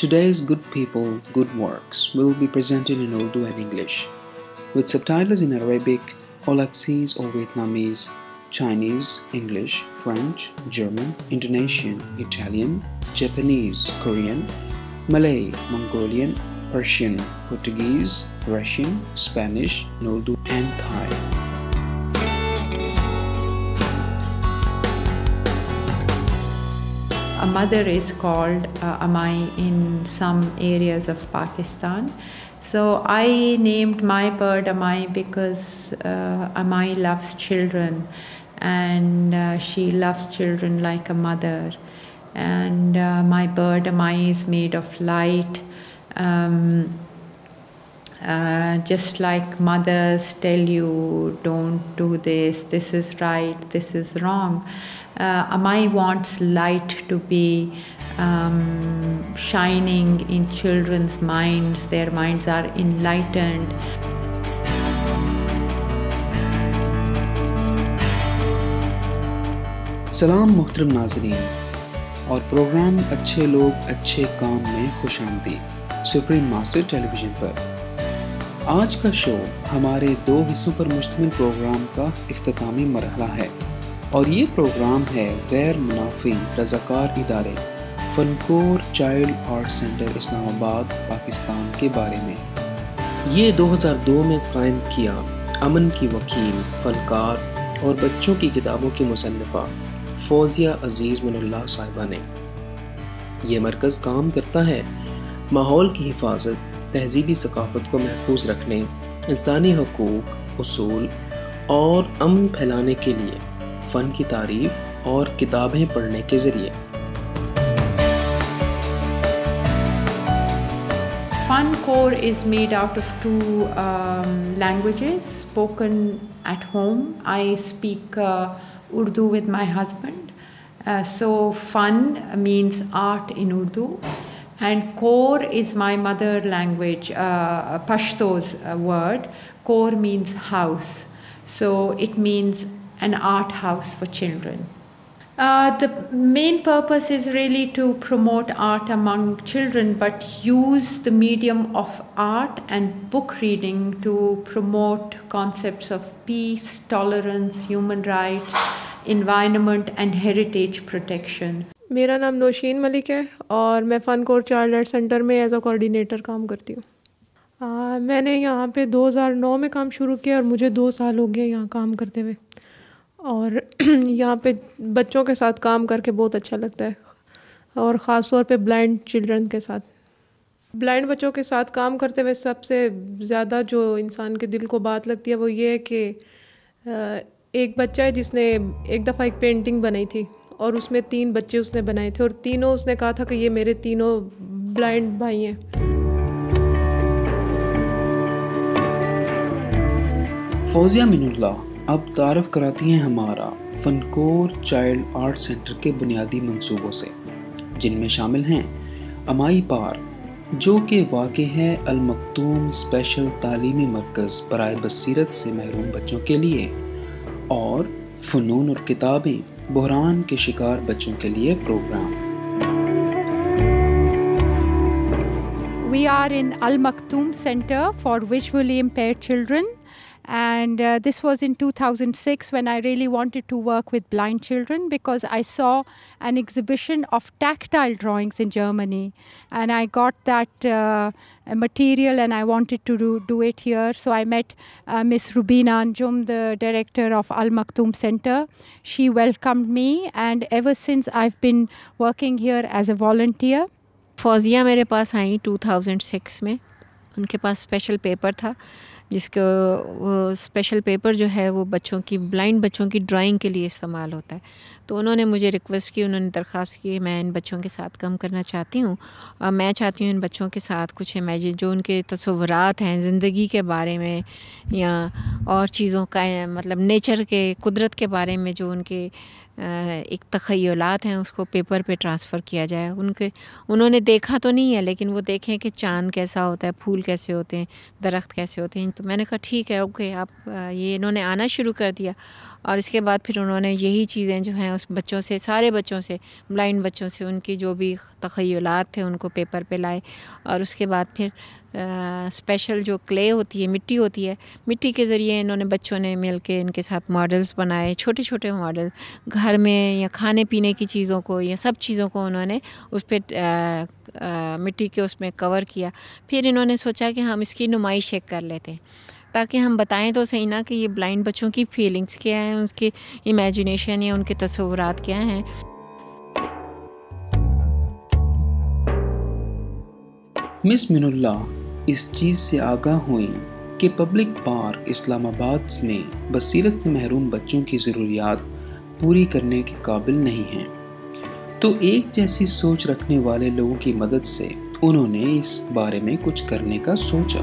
Today's Good People, Good Works will be presented in Urdu and English, with subtitles in Arabic, Olaxese or Vietnamese, Chinese, English, French, German, Indonesian, Italian, Japanese, Korean, Malay, Mongolian, Persian, Portuguese, Russian, Spanish, Urdu, and Thai. A mother is called Amai in some areas of Pakistan. So I named my bird Amai because Amai loves children, and she loves children like a mother. And my bird Amai is made of light. Just like mothers tell you, don't do this, this is right, this is wrong. Amai wants light to be shining in children's minds. Their minds are enlightened. سلام محترم ناظرین اور programme اچھے لوگ اچھے کام میں خوش آمدید سپریم ماسٹر ٹیلی ویژن پر. آج کا شو ہمارے 2 حصوں پر مشتمل پروگرام کا اختتامی مرحلہ ہے، اور یہ پروگرام ہے غیر منافی رضاکار ادارے فنکور چائلڈ آرٹ سینٹر اسلام آباد پاکستان کے بارے میں. یہ 2002 میں قائم کیا امن کی وکیل، فنکار اور بچوں کی کتابوں کی مصنفہ فوزیہ عزیز من اللہ صاحبہ نے. یہ مرکز کام کرتا ہے ماحول کی حفاظت، تہذیبی ثقافت کو محفوظ رکھنے، انسانی حقوق، اصول اور امن پھیلانے کے لیے فن کی تعریف اور کتابیں پڑھنے کے ذریعے. Fun Core is made out of 2 languages spoken at home. I speak Urdu with my husband. So fun means art in Urdu. And Core is my mother language, Pashto's word. Core means house. So it means an art house for children. The main purpose is really to promote art among children, but use the medium of art and book reading to promote concepts of peace, tolerance, human rights, environment and heritage protection. میرا نام نوشین ملک ہے اور میں فن کور child art centre میں as a coordinator کام کرتی ہوں. میں نے یہاں پہ 2009 میں کام شروع کیا اور مجھے 2 سال ہو گئے یہاں کام کرتے ہوئے، اور یہاں پہ بچوں کے ساتھ کام کر کے بہت اچھا لگتا ہے، اور خاص طور پہ بلائنڈ چلڈرن کے ساتھ. بلائنڈ بچوں کے ساتھ کام کرتے ہوئے سب سے زیادہ جو انسان کے دل کو بات لگتی ہے وہ یہ ہے کہ ایک بچہ ہے جس نے ایک دفعہ ایک پینٹنگ بنائی تھی اور اس میں 3 بچے اس نے بنائے تھے، اور تینوں اس نے کہا تھا کہ یہ میرے تینوں بلائنڈ بھائی ہیں. فوزیہ من اللہ اب تعارف کراتی ہیں ہمارا فنکور چائلڈ آرٹ سینٹر کے بنیادی منصوبوں سے، جن میں شامل ہیں امائی پار، جو کہ واقع ہے المکتوم اسپیشل تعلیمی مرکز برائے بصیرت سے محروم بچوں کے لیے، اور فنون اور کتابیں بحران کے شکار بچوں کے لیے programme. We are in Al Maktoum Center for Visually Impaired Children. And this was in 2006 when I really wanted to work with blind children, because I saw an exhibition of tactile drawings in Germany, and I got that material and I wanted to do it here. So I met Miss Rubina Anjum, the director of Al Maktoum Center. She welcomed me, and ever since I've been working here as a volunteer. Fauzia میرے پاس آئیں 2006 میں. ان کے پاس special paper تھا، جس کو وہ special paper جو ہے وہ بچوں کی بلائنڈ بچوں کی ڈرائنگ کے لیے استعمال ہوتا ہے. تو انہوں نے مجھے ریکویسٹ کی، انہوں نے درخواست کی میں ان بچوں کے ساتھ کام کرنا چاہتی ہوں، اور میں چاہتی ہوں ان بچوں کے ساتھ کچھ امیجن جو ان کے تصورات ہیں زندگی کے بارے میں یا اور چیزوں کا، مطلب نیچر کے، قدرت کے بارے میں جو ان کے ایک تخیلات ہیں اس کو پیپر پہ ٹرانسفر کیا جائے. انہوں نے دیکھا تو نہیں ہے لیکن وہ دیکھیں کہ چاند کیسا ہوتا ہے, پھول کیسے ہوتے ہیں, درخت کیسے ہوتے ہیں. تو میں نے کہا ٹھیک ہے اوکے آپ یہ انہوں نے آنا شروع کر دیا. اور اس کے بعد پھر انہوں نے یہی چیزیں جو ہیں اس بچوں سے, سارے بچوں سے, بلائنڈ بچوں سے, ان کی جو بھی تخیلات تھے ان کو پیپر پہ لائے. اور اس کے بعد پھر اسپیشل جو کلے ہوتی ہے, مٹی ہوتی ہے, مٹی کے ذریعے انہوں نے بچوں نے مل کے ان کے ساتھ ماڈلز بنائے, چھوٹے چھوٹے ماڈل گھر میں یا کھانے پینے کی چیزوں کو یا سب چیزوں کو انہوں نے اس پہ مٹی کے اس میں کور کیا. پھر انہوں نے سوچا کہ ہم اس کی نمائش ایک کر لیتے ہیں تاکہ ہم بتائیں تو صحیح نا کہ یہ بلائنڈ بچوں کی فیلنگز کیا ہیں, اس کی امیجنیشن یا ان کے تصورات کیا ہیں. مس من اللہ اس چیز سے آگاہ ہوئیں کہ پبلک پارک اسلام آباد میں بصیرت سے محروم بچوں کی ضروریات پوری کرنے کے قابل نہیں ہیں, تو ایک جیسی سوچ رکھنے والے لوگوں کی مدد سے انہوں نے اس بارے میں کچھ کرنے کا سوچا.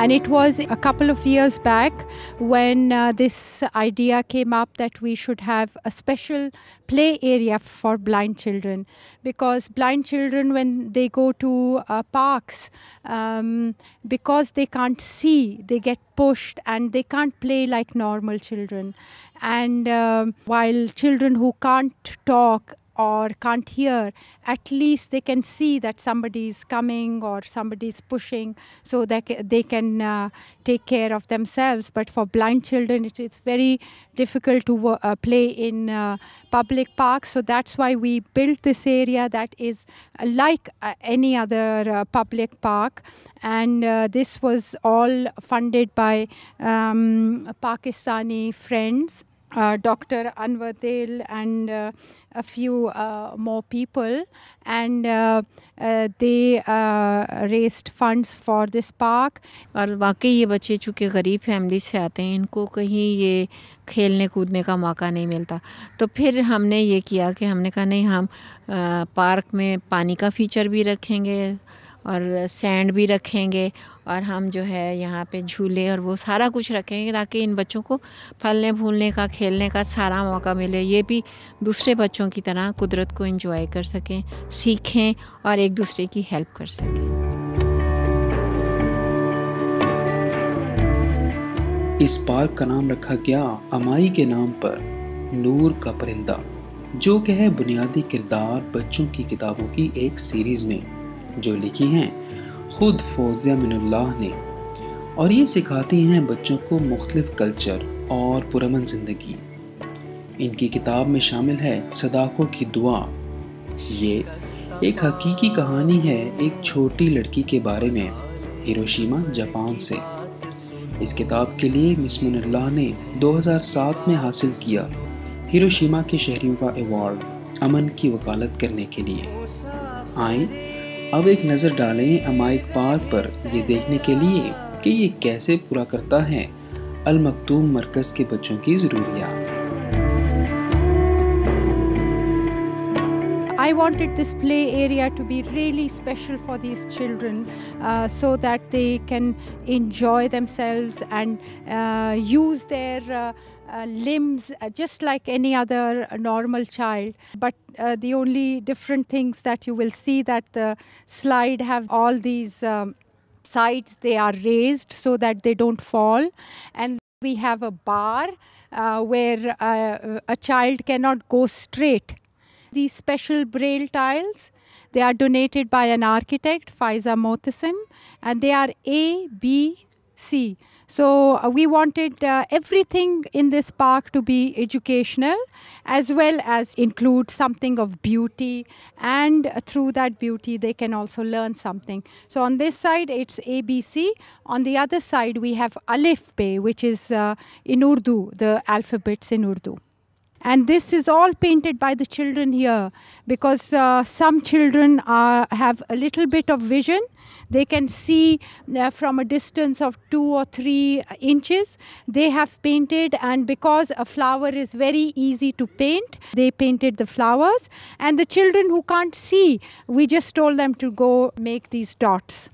And it was a couple of years back when this idea came up that we should have a special play area for blind children, because blind children, when they go to parks, because they can't see, they get pushed and they can't play like normal children. And while children who can't talk or can't hear, at least they can see that somebody is coming or somebody is pushing, so that they can take care of themselves. But for blind children, it's very difficult to play in public parks. So that's why we built this area that is like any other public park. And this was all funded by Pakistani friends, Dr. Anwar Dil and a few more people, and they raised funds for this park. اور واقعی یہ بچے چونکہ غریب family سے آتے ہیں, ان کو کہیں یہ کھیلنے کودنے کا موقع نہیں ملتا. تو پھر ہم نے یہ کیا کہ ہم نے کہا نہیں, ہم پارک میں پانی کا فیچر بھی رکھیں گے اور سینڈ بھی رکھیں گے, اور ہم جو ہے یہاں پہ جھولے اور وہ سارا کچھ رکھیں گے تاکہ ان بچوں کو پھلنے پھولنے کا, کھیلنے کا سارا موقع ملے. یہ بھی دوسرے بچوں کی طرح قدرت کو انجوائے کر سکیں, سیکھیں اور ایک دوسرے کی ہیلپ کر سکیں. اس پارک کا نام رکھا گیا امائی کے نام پر, نور کا پرندہ, جو کہ ہے بنیادی کردار بچوں کی کتابوں کی ایک سیریز میں جو لکھی ہیں خود فوزیہ من اللہ نے, اور یہ سکھاتی ہیں بچوں کو مختلف کلچر اور پرامن زندگی. ان کی کتاب میں شامل ہے صداقوں کی دعا. یہ ایک حقیقی کہانی ہے ایک چھوٹی لڑکی کے بارے میں ہیروشیما جاپان سے. اس کتاب کے لیے مس من اللہ نے 2007 میں حاصل کیا ہیروشیما کے شہریوں کا ایوارڈ امن کی وکالت کرنے کے لیے. آئیں اب ایک نظر ڈالیں امائی پارک پر, یہ دیکھنے کے لیے کہ یہ کیسے پورا کرتا ہے المکتوم مرکز کے بچوں کی ضروریات. I wanted this play area to be really special for these children, so that they can enjoy themselves and use their limbs just like any other normal child. But the only different things that you will see that the slide have all these sides, they are raised so that they don't fall. And we have a bar where a child cannot go straight. These special braille tiles, they are donated by an architect, Faiza Motasim, and they are A, B, C. So we wanted everything in this park to be educational as well as include something of beauty, and through that beauty they can also learn something. So on this side it's ABC, on the other side we have Alif Be, which is in Urdu, the alphabets in Urdu. And this is all painted by the children here, because some children have a little bit of vision. They can see from a distance of 2 or 3 inches. They have painted, and because a flower is very easy to paint, they painted the flowers. And the children who can't see, we just told them to go make these dots.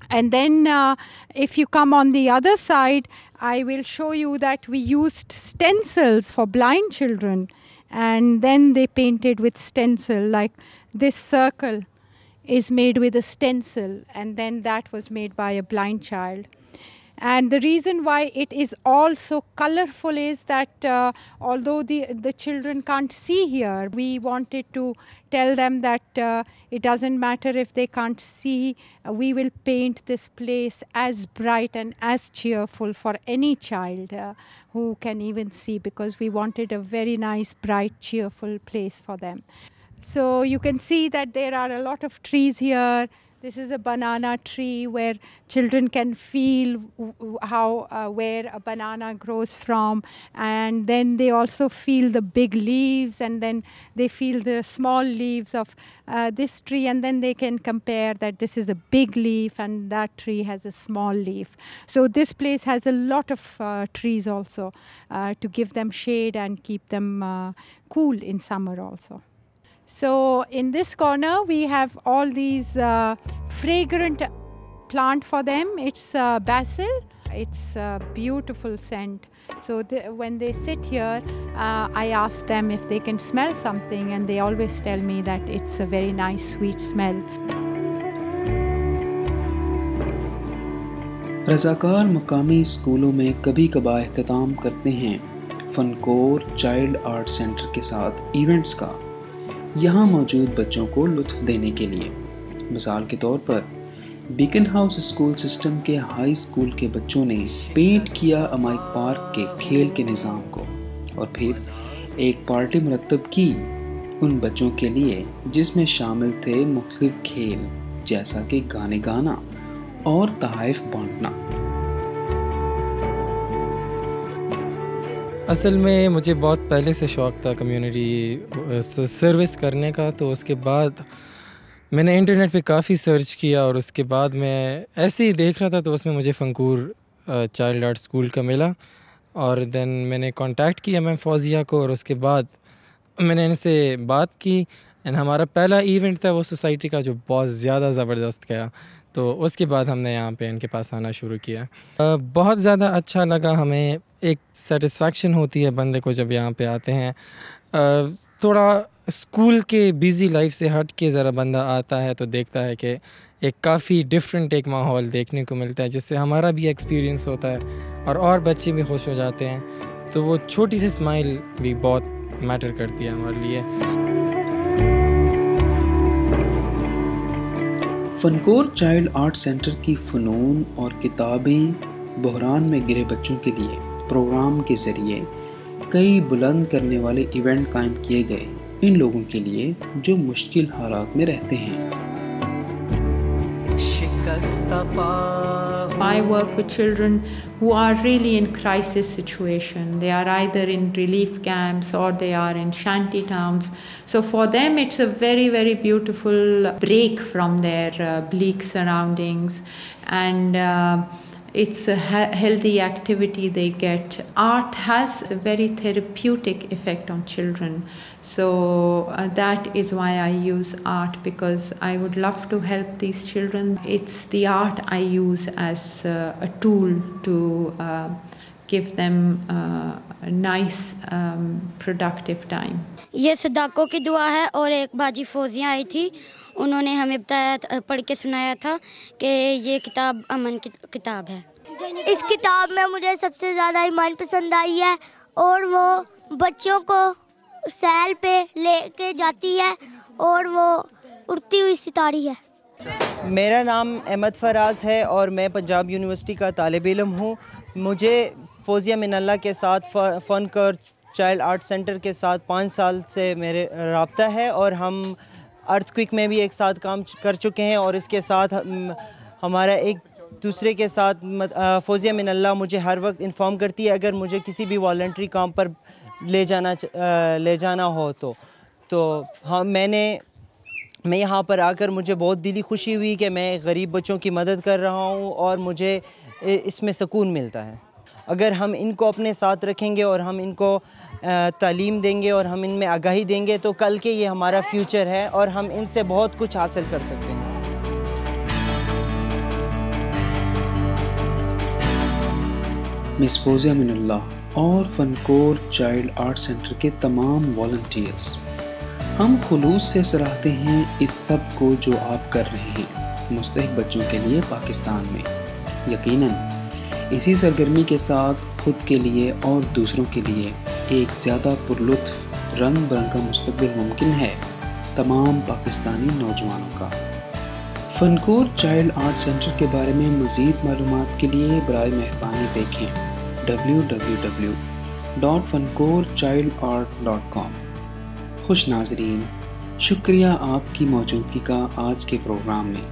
And then if you come on the other side, I will show you that we used stencils for blind children, and then they painted with stencil. Like this circle is made with a stencil, and then that was made by a blind child. And the reason why it is all so colorful is that although the children can't see here, we wanted to tell them that it doesn't matter if they can't see, we will paint this place as bright and as cheerful for any child who can even see, because we wanted a very nice, bright, cheerful place for them. So you can see that there are a lot of trees here. This is a banana tree where children can feel how where a banana grows from, and then they also feel the big leaves, and then they feel the small leaves of this tree, and then they can compare that this is a big leaf and that tree has a small leaf. So this place has a lot of trees also to give them shade and keep them cool in summer also. So in this corner we have all these fragrant plant for them. It's basil. It's a beautiful scent. So when they sit here, I ask them if they can smell something, and they always tell me that it's a very nice sweet smell. रज़ाकार मकामी स्कूलों में कभी कभार इख्तिताम करते हैं फनकोर child art centre के साथ events का, यहाँ मौजूद बच्चों को लुत्फ़ देने के लिए। मिसाल के तौर पर बीकन हाउस स्कूल सिस्टम के हाई स्कूल के बच्चों ने पेंट किया अमाइक पार्क के खेल के निज़ाम को, और फिर एक पार्टी मुरतब की उन बच्चों के लिए जिसमें शामिल थे मुख्तलिफ खेल, जैसा कि गाने गाना और तोहफ़े बांटना। असल में मुझे बहुत पहले से शौक़ था कम्युनिटी सर्विस करने का, तो उसके बाद मैंने इंटरनेट पे काफ़ी सर्च किया, और उसके बाद मैं ऐसे ही देख रहा था तो उसमें मुझे फनकोर चाइल्ड आर्ट स्कूल का मिला, और देन मैंने कांटेक्ट किया मैम फौजिया को, और उसके बाद मैंने इनसे बात की, एंड हमारा पहला इवेंट था वो सोसाइटी का जो बहुत ज़्यादा ज़बरदस्त गया। तो उसके बाद हमने यहाँ पे इनके पास आना शुरू किया। बहुत ज़्यादा अच्छा लगा हमें, एक सेटिस्फेक्शन होती है बंदे को जब यहाँ पे आते हैं। थोड़ा स्कूल के बिज़ी लाइफ से हट के ज़रा बंदा आता है तो देखता है कि एक काफ़ी डिफरेंट एक माहौल देखने को मिलता है, जिससे हमारा भी एक्सपीरियंस होता है और बच्चे भी खुश हो जाते हैं। तो वो छोटी सी स्माइल भी बहुत मैटर करती है हमारे लिए। फनकोर चाइल्ड आर्ट सेंटर की फ़नून और किताबें बहरान में गिरे बच्चों के लिए प्रोग्राम के ज़रिए कई बुलंद करने वाले इवेंट कायम किए गए इन लोगों के लिए जो मुश्किल हालात में रहते हैं। I work with children who are really in crisis situation. They are either in relief camps or they are in shanty towns. So for them it's a very, very beautiful break from their bleak surroundings, and it's a healthy activity they get. Art has a very therapeutic effect on children. So that is why I use art, because I would love to help these children. It's the art I use as a tool to give them a nice, productive time. ये सदाकों की दुआ है, और एक बाजी फौजियाँ आई थी, उन्होंने हमें बताया, पढ़ के सुनाया था कि ये किताब अमन की किताब है। इस किताब में मुझे सबसे ज़्यादा ईमान पसंद आई है, और वो बच्चों को सैल पे लेके जाती है, और वो उड़ती हुई सितारी है। मेरा नाम अहमद फराज है और मैं पंजाब यूनिवर्सिटी का तालिब इल्म हूँ। मुझे फौजिया मिनल्ला के साथ फनकोर चाइल्ड आर्ट सेंटर के साथ 5 साल से मेरे राब्ता है, और हम अर्थक्वेक में भी एक साथ काम कर चुके हैं, और इसके साथ हमारा एक दूसरे के साथ फौजिया मिनल्ला मुझे हर वक्त इन्फॉर्म करती है अगर मुझे किसी भी वॉलंटरी काम पर ले जाना हो तो हाँ, मैं यहाँ पर आकर मुझे बहुत दिली खुशी हुई कि मैं गरीब बच्चों की मदद कर रहा हूँ, और मुझे इसमें सुकून मिलता है। अगर हम इनको अपने साथ रखेंगे और हम इनको तालीम देंगे और हम इनमें आगाही देंगे तो कल के ये हमारा फ्यूचर है, और हम इनसे बहुत कुछ हासिल कर सकते हैं। मिस फोजिया मिनल्लाह और फनकोर चाइल्ड आर्ट सेंटर के तमाम वॉलंटियर्स, हम खुलूस से सराहते हैं इस सब को जो आप कर रहे हैं मुस्तहिक बच्चों के लिए पाकिस्तान में। यकीनन इसी सरगर्मी के साथ खुद के लिए और दूसरों के लिए एक ज़्यादा पुरलुत्फ रंग बिरंगा मुस्तकबिल मुमकिन है तमाम पाकिस्तानी नौजवानों का। फनकोर चाइल्ड आर्ट सेंटर के बारे में मज़ीद मालूमात के लिए बराए मेहरबानी देखें www.funkorechildart.com। खुश नाज़रीन, शुक्रिया आपकी मौजूदगी का आज के प्रोग्राम में।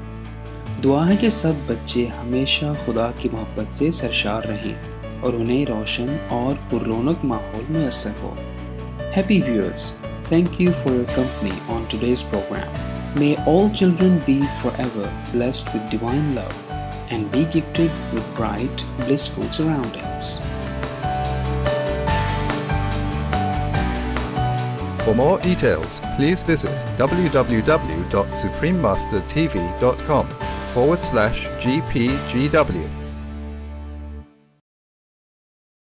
दुआ है कि सब बच्चे हमेशा खुदा की मोहब्बत से सरशार रहें और उन्हें रोशन और पुररौनक माहौल मैसर हो। Happy viewers, thank you for your company on today's program. May all children be forever blessed with divine love and be gifted with bright, blissful surroundings. For more details, please visit www.suprememastertv.com/GPGW.